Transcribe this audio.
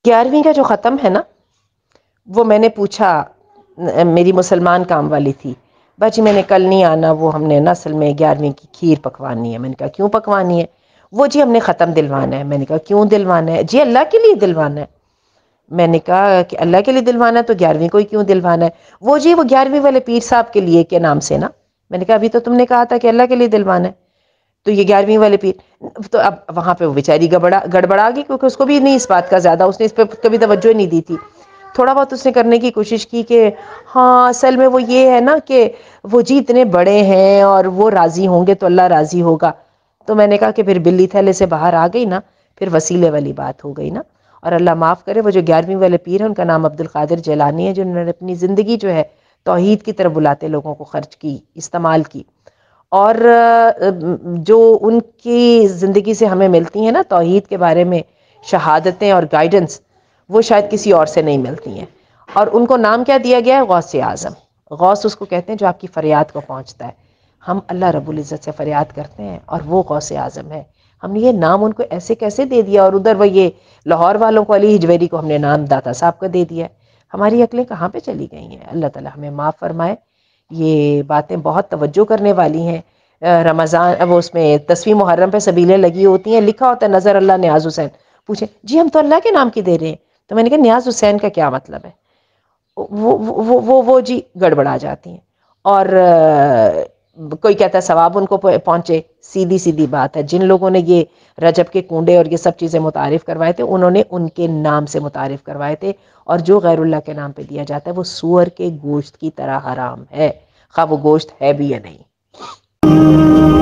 11ویں کا جو ختم ہے نا، وہ میں نے پوچھا، میری مسلمان کام والی تھی، باجی میں نے کل نہیں آنا، وہ ہم نے اصل میں 11ویں کی کھیر پکوانی ہے۔ میں نے کہا کیوں پکوانی ہے؟ وہ جی ہم نے ختم دلوانا ہے۔ میں نے کہا کیوں دلوانا ہے؟ جی اللہ کے لیے دلوانا ہے۔ میں نے کہا کہ اللہ کے لیے دلوانا ہے تو 11ویں کو ہی کیوں دلوانا ہے؟ وہ جی وہ 11ویں والے پیر صاحب کے لیے کے نام سے نا۔ میں نے کہا ابھی تو تم نے کہا تھا کہ اللہ کے لیے دلوانا ہے، تو یہ 11ویں والے پیر، تو اب وہاں پہ وہ بیچاری گڑبڑا گئی، کیونکہ اس کو بھی نہیں اس بات کا زیادہ، اس نے اس پہ کبھی توجہ نہیں دی تھی۔ تھوڑا بہت اس نے کرنے کی کوشش کی کہ ہاں اصل میں وہ یہ ہے نا کہ وہ جی اتنے بڑے ہیں اور وہ راضی ہوں گے تو اللہ راضی ہوگا۔ تو میں نے کہا کہ پھر بلی تھیلے سے باہر آ گئی نا، پھر وسیلے والی بات ہو گئی نا۔ اور اللہ معاف کرے، وہ جو 11ویں والے پیر ہیں ان کا نام عبد القادر جیلانی ہے، جنہوں نے اپنی زندگی جو ہے توحید کی طرف بلاتے لوگوں کو خرچ کی، استعمال کی۔ اور جو ان کی زندگی سے ہمیں ملتی ہیں نا توحید کے بارے میں شہادتیں اور گائیڈنس، وہ شاید کسی اور سے نہیں ملتی ہیں۔ اور ان کو نام کیا دیا گیا ہے؟ غوث اعظم۔ غوث اس کو کہتے ہیں جو آپ کی فریاد کو پہنچتا ہے۔ ہم اللہ رب العزت سے فریاد کرتے ہیں اور وہ غوث اعظم ہے۔ ہم نے یہ نام ان کو ایسے کیسے دے دیا؟ اور ادھر وہ یہ لاہور والوں کو، علی ہجویری کو ہم نے نام داتا صاحب کا دے دیا ہے۔ ہماری عقلیں کہاں پہ چلی گئی ہیں؟ اللہ تعالی ہمیں معاف فرمائے۔ یہ باتیں بہت توجہ کرنے والی ہیں۔ رمضان وہ اس میں 10ویں محرم پہ سبیلیں لگی ہوتی ہیں، لکھا ہوتا ہے نظر اللہ نیاز حسین۔ پوچھیں جی ہم تو اللہ کے نام کی دے رہے ہیں، تو میں نے کہا نیاز حسین کا کیا مطلب ہے؟ وہ جی گڑبڑا جاتی ہیں۔ اور کوئی کہتا ہے ثواب ان کو پہنچے، سیدھی سیدھی بات ہے۔ جن لوگوں نے یہ رجب کے کنڈے اور یہ سب چیزیں متعارف کروائے تھے، انہوں نے ان کے نام سے متعارف کروائے تھے، اور جو غیر اللہ کے نام پہ دیا جاتا ہے وہ سور کے گوشت کی طرح حرام ہے، خواہ وہ گوشت ہے بھی یا نہیں۔